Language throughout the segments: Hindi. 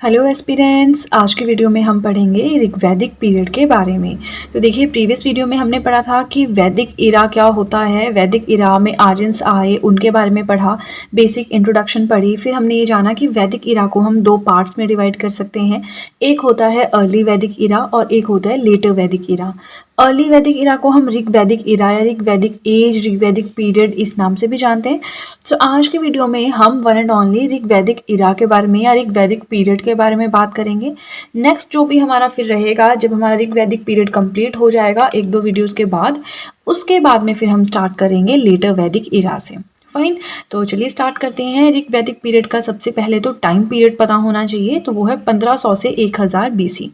हेलो एस्पिरेंट्स, आज की वीडियो में हम पढ़ेंगे ऋग्वैदिक पीरियड के बारे में। तो देखिए, प्रीवियस वीडियो में हमने पढ़ा था कि वैदिक इरा क्या होता है। वैदिक इरा में आर्यंस आए, उनके बारे में पढ़ा, बेसिक इंट्रोडक्शन पढ़ी। फिर हमने ये जाना कि वैदिक इरा को हम दो पार्ट्स में डिवाइड कर सकते हैं। एक होता है अर्ली वैदिक इरा और एक होता है लेटर वैदिक इरा। अर्ली वैदिक इरा को हम ऋग्वैदिक इरा या ऋग्वैदिक एज, ऋग्वैदिक पीरियड इस नाम से भी जानते हैं। सो आज की वीडियो में हम वन एंड ओनली ऋग्वैदिक इरा के बारे में या ऋग्वैदिक पीरियड के बारे में बात करेंगे। नेक्स्ट जो भी हमारा फिर रहेगा, जब हमारा ऋग्वैदिक पीरियड कंप्लीट हो जाएगा एक दो वीडियोस के बाद, उसके बाद में फिर हम स्टार्ट करेंगे लेटर वैदिक इरा से। फाइन, तो चलिए स्टार्ट करते हैं। ऋग्वैदिक पीरियड का सबसे पहले तो टाइम पीरियड पता होना चाहिए, तो वो है 1500 से 1000 BC।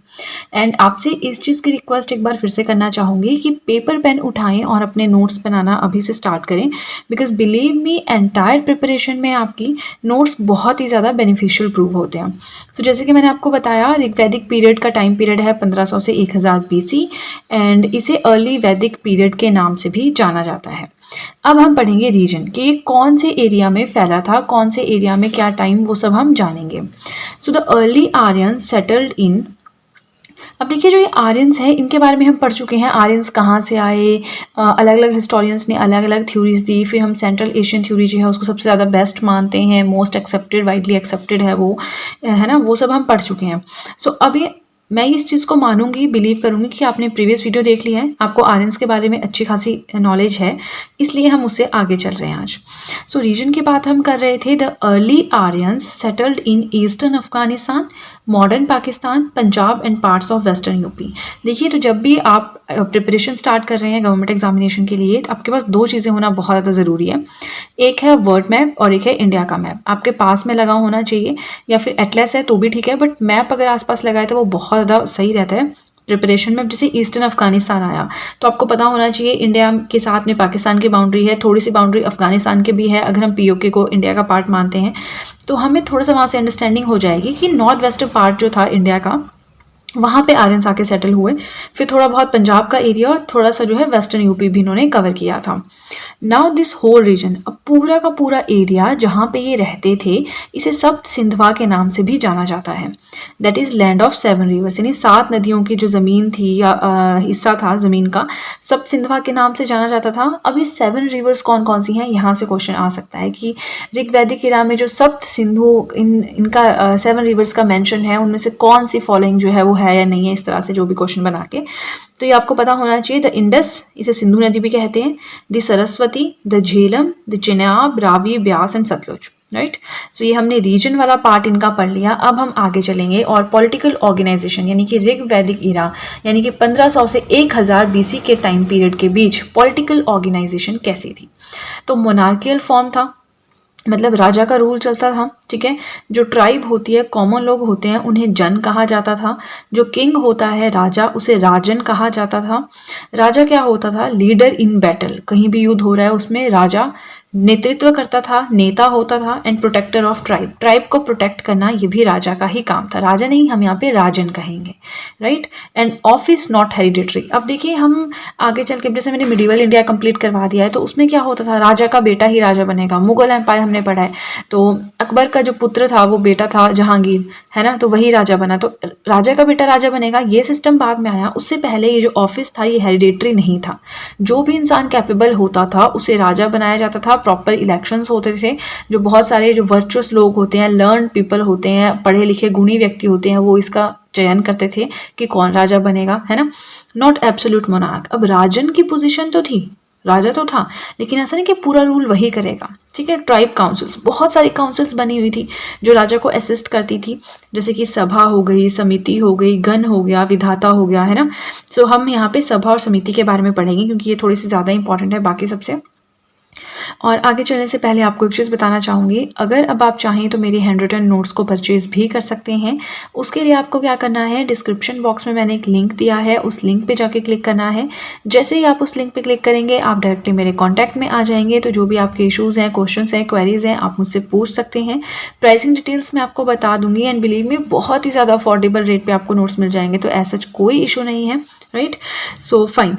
एंड आपसे इस चीज़ की रिक्वेस्ट एक बार फिर से करना चाहूँगी कि पेपर पेन उठाएं और अपने नोट्स बनाना अभी से स्टार्ट करें, because believe me, entire preparation में आपकी नोट्स बहुत ही ज़्यादा बेनिफिशियल प्रूव होते हैं। सो जैसे कि मैंने आपको बताया, ऋग्वैदिक पीरियड का टाइम पीरियड है 1500 से 1000 BC एंड इसे अर्ली वैदिक पीरियड के नाम से भी जाना जाता है। अब हम पढ़ेंगे रीजन कि ये कौन से एरिया में फैला था, कौन से एरिया में क्या टाइम, वो सब हम जानेंगे। So the early Aryan settled in. अब देखिए, जो ये आर्यंस है इनके बारे में हम पढ़ चुके हैं। आर्यंस कहाँ से आए, अलग अलग हिस्टोरियंस ने अलग अलग थ्योरीज दी। फिर हम सेंट्रल एशियन थ्योरी जो है उसको सबसे ज़्यादा बेस्ट मानते हैं, मोस्ट एक्सेप्टेड, वाइडली एक्सेप्टेड है वो, है ना, वो सब हम पढ़ चुके हैं। सो अभी मैं इस चीज़ को मानूंगी, बिलीव करूंगी कि आपने प्रीवियस वीडियो देख लिया है, आपको आर्यंस के बारे में अच्छी खासी नॉलेज है, इसलिए हम उससे आगे चल रहे हैं आज। सो रीजन की बात हम कर रहे थे। The early Aryans settled in eastern Afghanistan, modern Pakistan, Punjab and parts of western UP. देखिए, तो जब भी आप प्रिपरेशन स्टार्ट कर रहे हैं गवर्नमेंट एग्जामिनेशन के लिए, तो आपके पास दो चीज़ें होना बहुत ज़्यादा ज़रूरी है। एक है वर्ल्ड मैप और एक है इंडिया का मैप। आपके पास में लगा होना चाहिए, या फिर एटलस है तो भी ठीक है, बट मैप अगर आसपास लगा है तो वो बहुत ज़्यादा सही रहता है प्रिपरेशन में। जैसे ईस्टर्न अफगानिस्तान आया तो आपको पता होना चाहिए इंडिया के साथ में पाकिस्तान की बाउंड्री है, थोड़ी सी बाउंड्री अफगानिस्तान के भी है। अगर हम पीओके को इंडिया का पार्ट मानते हैं तो हमें थोड़ा सा वहाँ से अंडरस्टैंडिंग हो जाएगी कि नॉर्थ वेस्टर्न पार्ट जो था इंडिया का, वहाँ पे आर्यंस आके सेटल हुए। फिर थोड़ा बहुत पंजाब का एरिया और थोड़ा सा जो है वेस्टर्न यूपी भी इन्होंने कवर किया था। नाउ दिस होल रीजन, अब पूरा का पूरा एरिया जहाँ पे ये रहते थे, इसे सप्त सिंधवा के नाम से भी जाना जाता है। That is land of 7 reverse, यानी 7 नदियों की जो ज़मीन थी या हिस्सा था ज़मीन का, सप्त सिंधवा के नाम से जाना जाता था। अब ये 7 रिवर्स कौन कौन सी हैं, यहाँ से क्वेश्चन आ सकता है कि ऋग्वैदिक इरा में जो सप्त सिंधु इनका 7 रिवर्स का मेंशन है, उनमें से कौन सी फॉलोइंग जो है वो है या नहीं है, इस तरह से जो भी क्वेश्चन बना के। तो ये आपको पता होना चाहिए। द इंडस, इसे सिंधु नदी भी कहते हैं, the Saraswati, the Jhelum, the Chenab, Ravi, Beas and Sutlej. Right, so ये हमने रीजन वाला पार्ट इनका पढ़ लिया। अब हम आगे चलेंगे और पॉलिटिकल ऑर्गेनाइजेशन, यानी कि ऋग्वैदिक इरा, यानी कि 1500 से 1000 BC के टाइम पीरियड के बीच पॉलिटिकल ऑर्गेनाइजेशन कैसी थी। तो मोनार्कियल फॉर्म था, मतलब राजा का रूल चलता था, ठीक है। जो ट्राइब होती है, कॉमन लोग होते हैं, उन्हें जन कहा जाता था। जो किंग होता है, राजा, उसे राजन कहा जाता था। राजा क्या होता था, लीडर इन बैटल, कहीं भी युद्ध हो रहा है उसमें राजा नेतृत्व करता था, नेता होता था। And protector of tribe, tribe को प्रोटेक्ट करना ये भी राजा का ही काम था। राजा नहीं, हम यहाँ पे राजन कहेंगे। Right, and office not hereditary. अब देखिए, हम आगे चल के, जैसे मैंने मिडिवल इंडिया कंप्लीट करवा दिया है, तो उसमें क्या होता था, राजा का बेटा ही राजा बनेगा। मुगल एम्पायर हमने पढ़ा है, तो अकबर का जो पुत्र था वो बेटा था जहांगीर, है ना, तो वही राजा बना। तो राजा का बेटा राजा बनेगा, ये सिस्टम बाद में आया। उससे पहले ये जो ऑफिस था ये हेरिडेटरी नहीं था। जो भी इंसान कैपेबल होता था उसे राजा बनाया जाता था। प्रॉपर इलेक्शंस होते थे। जो बहुत सारे जो वर्चुअस लोग होते हैं, लर्न पीपल होते हैं, पढ़े लिखे गुणी व्यक्ति होते हैं, वो इसका चयन करते थे कि कौन राजा बनेगा, है ना। Not absolute monarch. अब राजन की पोजीशन तो थी, राजा तो था, लेकिन ऐसा नहीं कि पूरा रूल वही करेगा, ठीक है। ट्राइब काउंसिल्स, बहुत सारी काउंसिल्स बनी हुई थी जो राजा को असिस्ट करती थी, जैसे कि सभा हो गई, समिति हो गई, गण हो गया, विधाता हो गया, है ना। सो हम यहाँ पे सभा और समिति के बारे में पढ़ेंगे क्योंकि ये थोड़ी सी ज़्यादा इंपॉर्टेंट है बाकी सबसे। और आगे चलने से पहले आपको एक चीज़ बताना चाहूँगी, अगर अब आप चाहें तो मेरी हैंड रिटन नोट्स को परचेज भी कर सकते हैं। उसके लिए आपको क्या करना है, डिस्क्रिप्शन बॉक्स में मैंने एक लिंक दिया है, उस लिंक पे जाके क्लिक करना है। जैसे ही आप उस लिंक पे क्लिक करेंगे, आप डायरेक्टली मेरे कॉन्टैक्ट में आ जाएंगे। तो जो भी आपके इशूज़ हैं, क्वेश्चन हैं, क्वेरीज हैं, आप मुझसे पूछ सकते हैं। प्राइसिंग डिटेल्स मैं आपको बता दूंगी, एंड बिलीव मी, बहुत ही ज़्यादा अफोर्डेबल रेट पर आपको नोट्स मिल जाएंगे, तो ऐसा कोई इशू नहीं है। Right, so fine.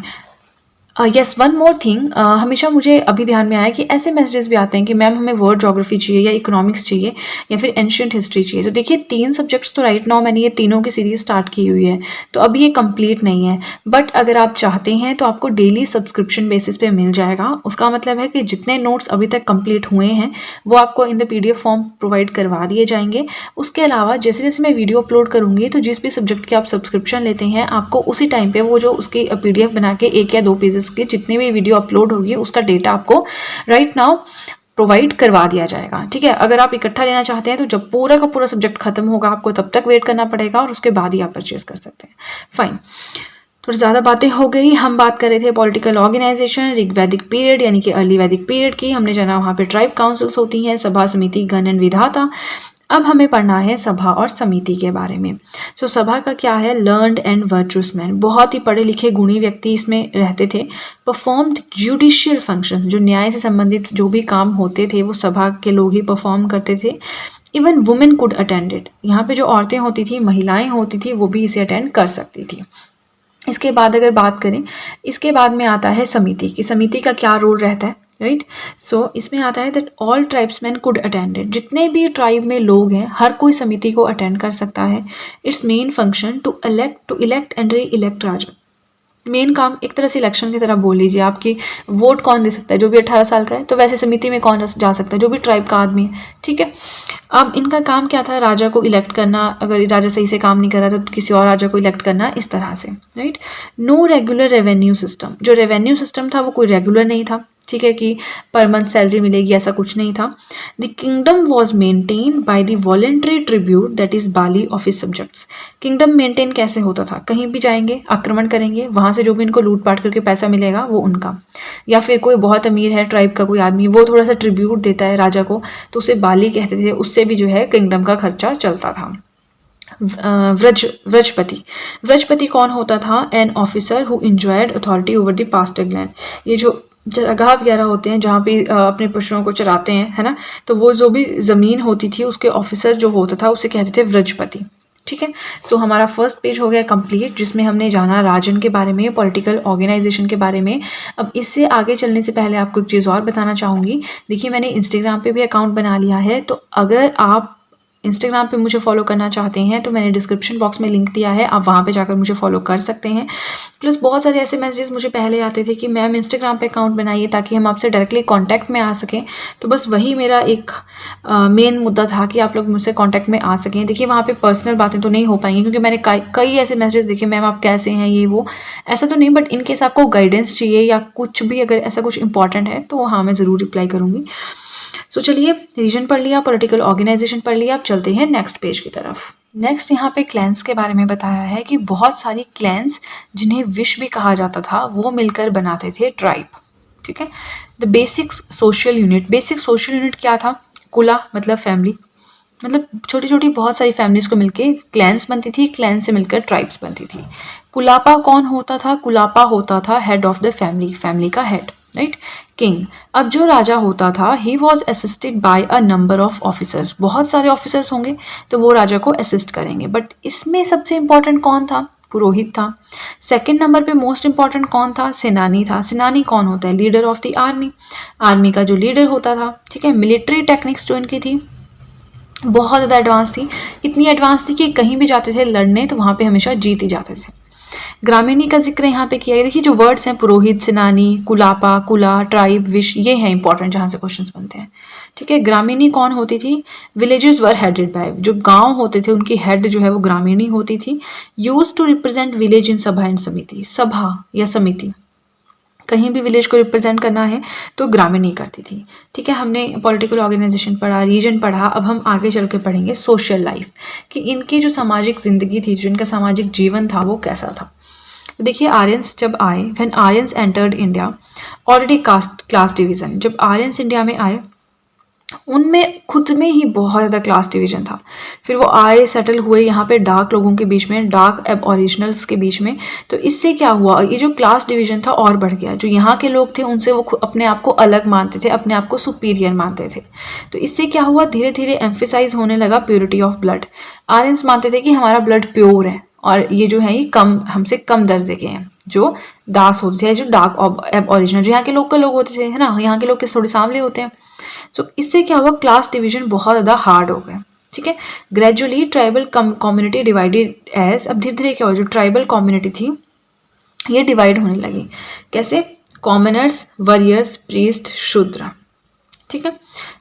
Yes, one more thing, हमेशा मुझे अभी ध्यान में आया कि ऐसे मैसेजेस भी आते हैं कि मैम हमें वर्ल्ड ज्योग्राफी चाहिए या इकोनॉमिक्स चाहिए या फिर एंशिएंट हिस्ट्री चाहिए। तो देखिए 3 सब्जेक्ट्स तो राइट नाउ मैंने ये तीनों की सीरीज़ स्टार्ट की हुई है, तो अभी ये कंप्लीट नहीं है। बट अगर आप चाहते हैं तो आपको डेली सब्सक्रिप्शन बेसिस पे मिल जाएगा। उसका मतलब है कि जितने नोट्स अभी तक कंप्लीट हुए हैं वो आपको in the PDF form provide करवा दिए जाएंगे। उसके अलावा जैसे जैसे मैं वीडियो अपलोड करूँगी तो जिस भी सब्जेक्ट के आप सब्सक्रिप्शन लेते हैं आपको उसी टाइम पे वो जो उसकी पीडीएफ बना के 1 या 2 पेजेस के जितने भी वीडियो अपलोड होगी उसका डेटा आपको राइट नाउ प्रोवाइड करवा दिया जाएगा। ठीक है, अगर आप इकट्ठा लेना चाहते हैं तो जब पूरा का पूरा सब्जेक्ट खत्म होगा आपको तब तक वेट करना पड़ेगा और उसके बाद ही आप परचेज कर सकते हैं। फाइन, थोड़ी ज़्यादा बातें हो गई। हम बात कर रहे थे पॉलिटिकल ऑर्गेनाइजेशन ऋग्वैदिक पीरियड यानी कि अर्ली वैदिक पीरियड की। हमने जाना वहाँ पे ट्राइब काउंसिल्स होती हैं, सभा समिति गण एंड विधाता। अब हमें पढ़ना है सभा और समिति के बारे में। सो सभा का क्या है, लर्नड एंड वर्चुअस मैन, बहुत ही पढ़े लिखे गुणी व्यक्ति इसमें रहते थे। परफॉर्म्ड जुडिशियल फंक्शंस, जो न्याय से संबंधित जो भी काम होते थे वो सभा के लोग ही परफॉर्म करते थे। इवन वुमेन कुड अटेंडेड, यहाँ पे जो औरतें होती थी, महिलाएं होती थी, वो भी इसे अटेंड कर सकती थी। इसके बाद अगर बात करें, इसके बाद में आता है समिति की। समिति का क्या रोल रहता है, राइट। सो इसमें आता है that all tribesman could attended, जितने भी ट्राइब में लोग हैं हर कोई समिति को अटेंड कर सकता है। Its main function to elect and re-elect raja. Main काम एक तरह से इलेक्शन की तरह बोल लीजिए, आपकी वोट कौन दे सकता है, जो भी 18 साल का है, तो वैसे समिति में कौन जा सकता है, जो भी ट्राइब का आदमी है। ठीक है, अब इनका काम क्या था, राजा को इलेक्ट करना, अगर राजा सही से काम नहीं कर रहा था तो किसी और राजा को इलेक्ट करना, इस तरह से, right. No regular revenue system, जो रेवेन्यू सिस्टम था वो कोई रेगुलर नहीं था। ठीक है, कि पर मंथ सैलरी मिलेगी ऐसा कुछ नहीं था। The kingdom was maintained by the voluntary tribute that is Bali of his subjects. Kingdom maintain कैसे होता था, कहीं भी जाएंगे आक्रमण करेंगे, वहां से जो भी इनको लूटपाट करके पैसा मिलेगा वो उनका, या फिर कोई बहुत अमीर है ट्राइब का कोई आदमी, वो थोड़ा सा ट्रिब्यूट देता है राजा को, तो उसे बाली कहते थे, उससे भी जो है किंगडम का खर्चा चलता था। व्रजपति कौन होता था, an officer who enjoyed authority over the pasture land. ये जो चरागाह वगैरह होते हैं जहाँ पे अपने पशुओं को चराते हैं, है ना, तो वो जो भी ज़मीन होती थी उसके ऑफिसर जो होता था उसे कहते थे व्रजपति। ठीक है, सो हमारा फर्स्ट पेज हो गया कंप्लीट, जिसमें हमने जाना राजन के बारे में, पॉलिटिकल ऑर्गेनाइजेशन के बारे में। अब इससे आगे चलने से पहले आपको एक चीज़ और बताना चाहूँगी। देखिए मैंने इंस्टाग्राम पे भी अकाउंट बना लिया है, तो अगर आप इंस्टाग्राम पे मुझे फॉलो करना चाहते हैं तो मैंने डिस्क्रिप्शन बॉक्स में लिंक दिया है, आप वहाँ पे जाकर मुझे फॉलो कर सकते हैं। प्लस बहुत सारे ऐसे मैसेजेस मुझे पहले आते थे कि मैम इंस्टाग्राम पे अकाउंट बनाइए ताकि हम आपसे डायरेक्टली कांटेक्ट में आ सकें, तो बस वही मेरा एक मेन मुद्दा था कि आप लोग मुझसे कांटेक्ट में आ सकें। देखिए वहाँ पे पर्सनल बातें तो नहीं हो पाएंगी क्योंकि मैंने कई ऐसे मैसेजेस देखे, मैम आप कैसे हैं, ये वो, ऐसा तो नहीं, बट इनकेस आपको गाइडेंस चाहिए या कुछ भी अगर ऐसा कुछ इंपॉर्टेंट है तो हाँ मैं ज़रूर रिप्लाई करूँगी। सो चलिए, रीजन पढ़ लिया, पॉलिटिकल ऑर्गेनाइजेशन पढ़ लिया, अब चलते हैं नेक्स्ट पेज की तरफ। नेक्स्ट यहाँ पे क्लैंस के बारे में बताया है कि बहुत सारी क्लैंस जिन्हें विश भी कहा जाता था वो मिलकर बनाते थे ट्राइब। ठीक है, द बेसिक सोशल यूनिट क्या था, कुला मतलब फैमिली, मतलब छोटी छोटी बहुत सारी फैमिलीज को मिलके क्लैंस बनती थी, क्लैन से मिलकर ट्राइब्स बनती थी। कुलापा कौन होता था, कुलापा होता था head of the family, family का हेड, राइट। किंग, अब जो राजा होता था he was assisted by a number of officers, बहुत सारे ऑफिसर्स होंगे तो वो राजा को असिस्ट करेंगे, बट इसमें सबसे इंपॉर्टेंट कौन था, पुरोहित था। सेकंड नंबर पे मोस्ट इंपॉर्टेंट कौन था, सेनानी था। सेनानी कौन होता है, leader of the army, army का जो लीडर होता था। ठीक है, मिलिट्री टेक्निक्स जो इनकी थी बहुत ज़्यादा एडवांस थी, इतनी एडवांस थी कि कहीं भी जाते थे लड़ने तो वहाँ पे हमेशा जीत ही जाते थे। ग्रामीणी का जिक्र यहाँ पे किया है, देखिए जो वर्ड्स हैं पुरोहित, सेनानी, कुलापा, कुला, ट्राइब, विश, ये हैं इंपॉर्टेंट जहाँ से क्वेश्चंस बनते हैं। ठीक है, ग्रामीणी कौन होती थी, विलेजेस वर हेडेड बाय, जो गांव होते थे उनकी हेड जो है वो ग्रामीणी होती थी। Use to represent village in sabha and समिति, सभा या समिति कहीं भी विलेज को रिप्रेजेंट करना है तो ग्रामीणी करती थी। ठीक है, हमने पॉलिटिकल ऑर्गेनाइजेशन पढ़ा, रीजन पढ़ा, अब हम आगे चल के पढ़ेंगे सोशल लाइफ, कि इनकी जो सामाजिक जिंदगी थी, जो इनका सामाजिक जीवन था वो कैसा था। तो देखिए आर्यंस जब आए, when Aryans entered India, already class division, जब आर्यंस इंडिया में आए उनमें खुद में ही बहुत ज़्यादा क्लास डिवीजन था। फिर वो आए, सेटल हुए यहाँ पे डार्क लोगों के बीच में, डार्क एबऑरिजिनल्स के बीच में, तो इससे क्या हुआ, ये जो क्लास डिवीजन था और बढ़ गया। जो यहाँ के लोग थे उनसे वो अपने आप को अलग मानते थे, अपने आप को सुपीरियर मानते थे। तो इससे क्या हुआ, धीरे धीरे एम्फेसाइज होने लगा प्योरिटी ऑफ ब्लड। आर्यंस मानते थे कि हमारा ब्लड प्योर है और ये जो है ये कम हमसे कम दर्जे के हैं, जो दास होते थे, जो डार्क एबॉरिजिनल, जो यहाँ के लोकल लोग होते थे, है ना, यहाँ के लोग किस थोड़े सांवले होते हैं। सो इससे क्या हुआ, क्लास डिवीजन बहुत ज़्यादा हार्ड हो गया। ठीक है, gradually tribal community divided as, अब धीरे धीरे क्या हुआ, जो ट्राइबल कम्युनिटी थी ये डिवाइड होने लगी। कैसे, कॉमनर्स, वरियर्स, प्रीस्ट, शूद्र। ठीक है,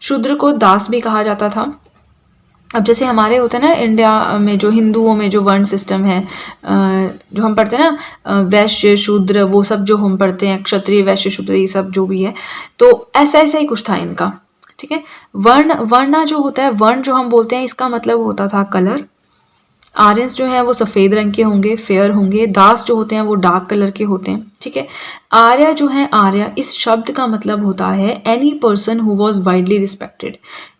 शूद्र को दास भी कहा जाता था। अब जैसे हमारे होते हैं ना इंडिया में, जो हिंदुओं में जो वर्ण सिस्टम है, जो हम पढ़ते हैं ना, वैश्य शूद्र, वो सब जो हम पढ़ते हैं, क्षत्रिय वैश्य शूद्र, ये सब जो भी है, तो ऐसा ऐसा ही कुछ था इनका। ठीक है, वर्णा जो होता है, वर्ण जो हम बोलते हैं, इसका मतलब होता था कलर। आर्यंस जो है वो सफ़ेद रंग के होंगे, फेयर होंगे। दास जो होते हैं वो डार्क कलर के होते हैं। ठीक है, आर्य जो है, आर्य इस शब्द का मतलब होता है any person who was widely respected,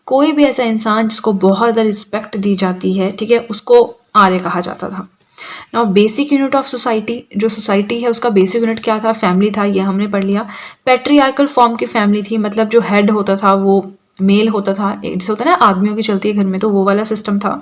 कोई भी ऐसा इंसान जिसको बहुत ज़्यादा रिस्पेक्ट दी जाती है, ठीक है, उसको आर्य कहा जाता था। Now basic unit of society, जो सोसाइटी है उसका बेसिक यूनिट क्या था, फैमिली था, ये हमने पढ़ लिया। पैट्रियार्कल फॉर्म की फैमिली थी, मतलब जो हेड होता था वो मेल होता था, जैसे होता है ना आदमियों की चलती है घर में, तो वो वाला सिस्टम था।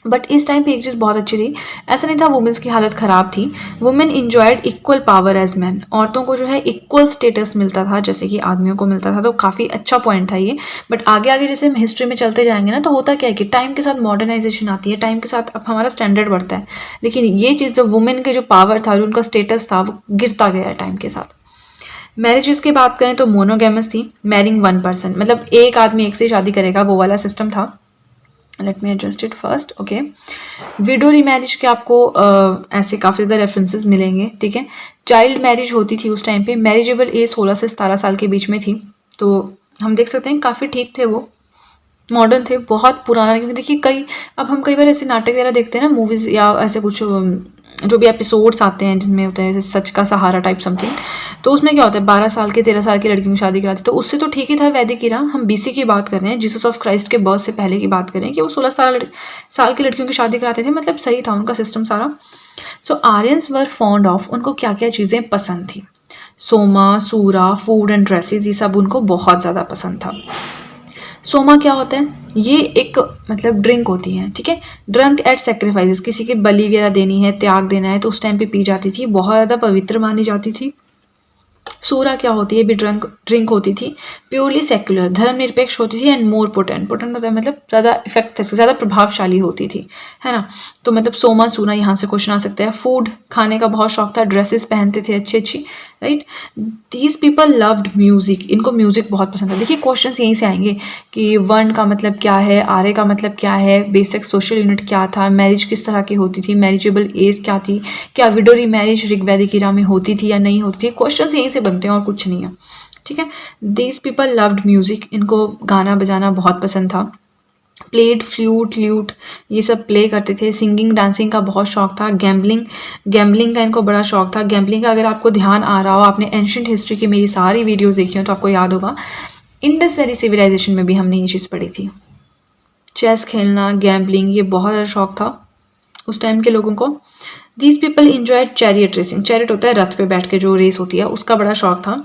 बट इस टाइम पे एक चीज़ बहुत अच्छी थी, ऐसा नहीं था वुमेन्स की हालत ख़राब थी। Women enjoyed equal power as man, औरतों को जो है इक्वल स्टेटस मिलता था जैसे कि आदमियों को मिलता था, तो काफ़ी अच्छा पॉइंट था ये। बट आगे आगे जैसे हम हिस्ट्री में चलते जाएंगे ना, तो होता क्या है कि टाइम के साथ मॉडर्नाइजेशन आती है, टाइम के साथ अब हमारा स्टैंडर्ड बढ़ता है, लेकिन ये चीज़ जो वुमेन के जो पावर था, जो उनका स्टेटस था, वो गिरता गया है टाइम के साथ। मैरिजेस की बात करें तो मोनोगैमस थी, मैरिंग वन पर्सन, मतलब एक आदमी एक से शादी करेगा, वो वाला सिस्टम था। Let me adjust it first. Okay, window remarriage के आपको ऐसे काफ़ी ज़्यादा रेफरेंसेस मिलेंगे। ठीक है, चाइल्ड मैरिज होती थी उस टाइम पे, मैरिजेबल एज 16 से 17 साल के बीच में थी, तो हम देख सकते हैं काफ़ी ठीक थे, वो मॉडर्न थे, बहुत पुराना। क्योंकि देखिए अब हम कई बार ऐसे नाटक वगैरह देखते हैं ना, मूवीज़ या ऐसे कुछ जो भी एपिसोड्स आते हैं जिसमें होता है जैसे सच का सहारा टाइप समथिंग, तो उसमें क्या होता है 12 साल के 13 साल की लड़कियों की शादी कराते, तो उससे तो ठीक ही था वैदिक इरा। हम बीसी की बात कर रहे हैं, जीसस ऑफ क्राइस्ट के बर्थ से पहले की बात कर रहे हैं कि वो 16 साल की लड़कियों की शादी कराते थे, मतलब सही था उनका सिस्टम सारा। सो आर्यंस वर फॉन्ड ऑफ, उनको क्या क्या चीज़ें पसंद थी, सोमा, सूरा, फूड एंड ड्रेसेस, ये सब उनको बहुत ज़्यादा पसंद था। सोमा क्या होता है, ये एक मतलब ड्रिंक होती है। ठीक है, ड्रंक एट सेक्रीफाइसेस, किसी की बलि वगैरह देनी है, त्याग देना है, तो उस टाइम पे पी जाती थी, बहुत ज़्यादा पवित्र मानी जाती थी। सूरा क्या होती है, भी ड्रिंक होती थी, प्योरली सेक्युलर, धर्मनिरपेक्ष होती थी, एंड मोर पोटेंट, पोटेंट होता है मतलब ज़्यादा इफेक्ट, ज़्यादा प्रभावशाली होती थी, है ना। तो मतलब सोमा सूरा यहाँ से क्वेश्चन आ सकता है। फूड, खाने का बहुत शौक था, ड्रेसेस पहनते थे अच्छी अच्छी, right. These people loved music, इनको म्यूजिक बहुत पसंद था। देखिए क्वेश्चन यहीं से आएंगे कि वर्ण का मतलब क्या है, आर्य का मतलब क्या है, बेसिक सोशल यूनिट क्या था, मैरिज किस तरह की होती थी, मैरिजेबल एज क्या थी, क्या विडो रीमैरिज ऋग्वैदिक इरा में होती थी या नहीं होती थी, क्वेश्चन यहीं से बनते हैं और कुछ नहीं है। ठीक है, दीज पीपल लव्ड म्यूजिक, इनको गाना बजाना बहुत पसंद था। प्लेड फ्लूट ल्यूट ये सब प्ले करते थे। सिंगिंग डांसिंग का बहुत शौक था। गैम्बलिंग का इनको बड़ा शौक था। गैम्बलिंग का अगर आपको ध्यान आ रहा हो, आपने एंशिएंट हिस्ट्री की मेरी सारी वीडियोस देखी हो तो आपको याद होगा, इंडस वैली सिविलाइजेशन में भी हमने ये चीज़ पढ़ी थी। चेस खेलना, गैम्बलिंग, ये बहुत ज़्यादा शौक था उस टाइम के लोगों को। These people enjoyed chariot racing, chariot होता है रथ पे बैठ के जो रेस होती है, उसका बड़ा शौक था।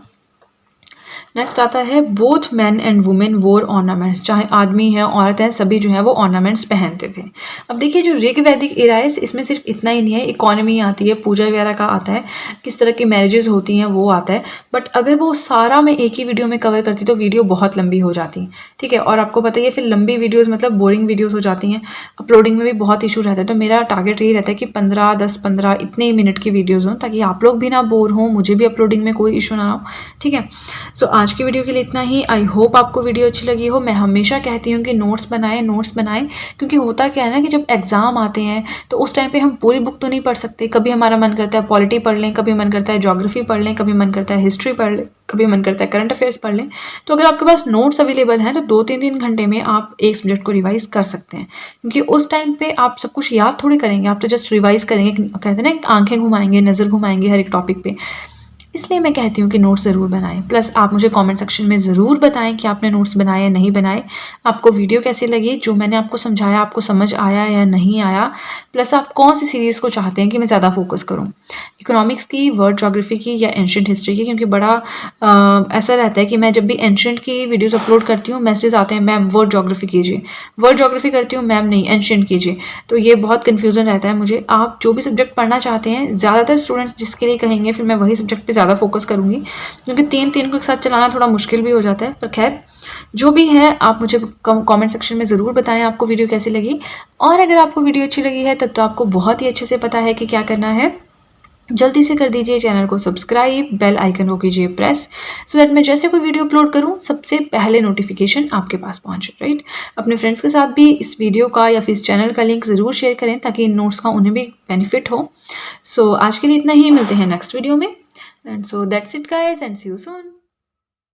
नेक्स्ट आता है बोथ मैन एंड वुमेन वोर ऑर्नामेंट्स, चाहे आदमी है औरत है सभी जो है वो ऑर्नामेंट्स पहनते थे। अब देखिए जो ऋग वैदिक एरा है इसमें सिर्फ इतना ही नहीं है, इकोनॉमी आती है, पूजा वगैरह का आता है, किस तरह की मैरिजेस होती हैं वो आता है, बट अगर वो सारा मैं एक ही वीडियो में कवर करती तो वीडियो बहुत लंबी हो जाती। ठीक है, और आपको पता ही है फिर लंबी वीडियोज़ मतलब बोरिंग वीडियोज़ हो जाती हैं, अपलोडिंग में भी बहुत इशू रहता है। तो मेरा टारगेट यही रहता है कि 15 इतने ही मिनट की वीडियोज़ हों ताकि आप लोग भी ना बोर हों, मुझे भी अपलोडिंग में कोई इशू ना हो। ठीक है, सो आज की वीडियो के लिए इतना ही। आई होप आपको वीडियो अच्छी लगी हो। मैं हमेशा कहती हूँ कि नोट्स बनाएं, क्योंकि होता क्या है ना कि जब एग्ज़ाम आते हैं तो उस टाइम पे हम पूरी बुक तो नहीं पढ़ सकते। कभी हमारा मन करता है पॉलिटी पढ़ लें, कभी मन करता है ज्योग्राफी पढ़ लें, कभी मन करता है हिस्ट्री पढ़ लें, कभी मन करता है करंट अफेयर्स पढ़ लें। तो अगर आपके पास नोट्स अवेलेबल हैं तो 2-3 घंटे में आप एक सब्जेक्ट को रिवाइज कर सकते हैं, क्योंकि उस टाइम पे आप सब कुछ याद थोड़ी करेंगे, आप तो जस्ट रिवाइज करेंगे। कहते हैं ना आंखें घुमाएंगे, नज़र घुमाएंगे हर एक टॉपिक पे। इसलिए मैं कहती हूँ कि नोट्स ज़रूर बनाएँ। प्लस आप मुझे कमेंट सेक्शन में ज़रूर बताएँ कि आपने नोट्स बनाए या नहीं बनाए। आपको वीडियो कैसी लगी? जो मैंने आपको समझाया आपको समझ आया या नहीं आया? प्लस आप कौन-सी सीरीज़ को चाहते हैं कि मैं ज़्यादा फ़ोकस करूँ? इकोनॉमिक्स की, वर्ल्ड ज्योग्राफी की या एंशिएंट हिस्ट्री की? क्योंकि बड़ा ऐसा रहता है कि मैं जब भी एंशिएंट की वीडियोज़ अपलोड करती हूँ, मैसेज आते हैं मैम वर्ल्ड ज्योग्राफी कीजिए। वर्ल्ड ज्योग्राफी करती हूँ, मैम नहीं एंशिएंट कीजिए। तो ये बहुत कन्फ्यूज़न रहता है मुझे। आप जो भी सब्जेक्ट पढ़ना चाहते हैं, ज़्यादातर स्टूडेंट्स जिसके लिए कहेंगे फिर मैं वही सब्जेक्ट पे ज़्यादा फ़ोकस करूँगी, क्योंकि 3-3 को एक साथ चलाना थोड़ा मुश्किल भी हो जाता है। पर ख़ैर, जो भी है आप मुझे कमेंट सेक्शन में ज़रूर बताएँ आपको वीडियो कैसी लगी। और अगर आपको वीडियो अच्छी लगी है तब तो आपको बहुत ही अच्छे से पता है कि क्या करना है। जल्दी से कर दीजिए चैनल को सब्सक्राइब, बेल आइकन को कीजिए प्रेस, सो दैट मैं जैसे कोई वीडियो अपलोड करूँ सबसे पहले नोटिफिकेशन आपके पास पहुँचे, राइट? अपने फ्रेंड्स के साथ भी इस वीडियो का या फिर इस चैनल का लिंक ज़रूर शेयर करें ताकि इन नोट्स का उन्हें भी बेनिफिट हो। सो आज के लिए इतना ही, मिलते हैं नेक्स्ट वीडियो में। And so that's it guys and see you soon.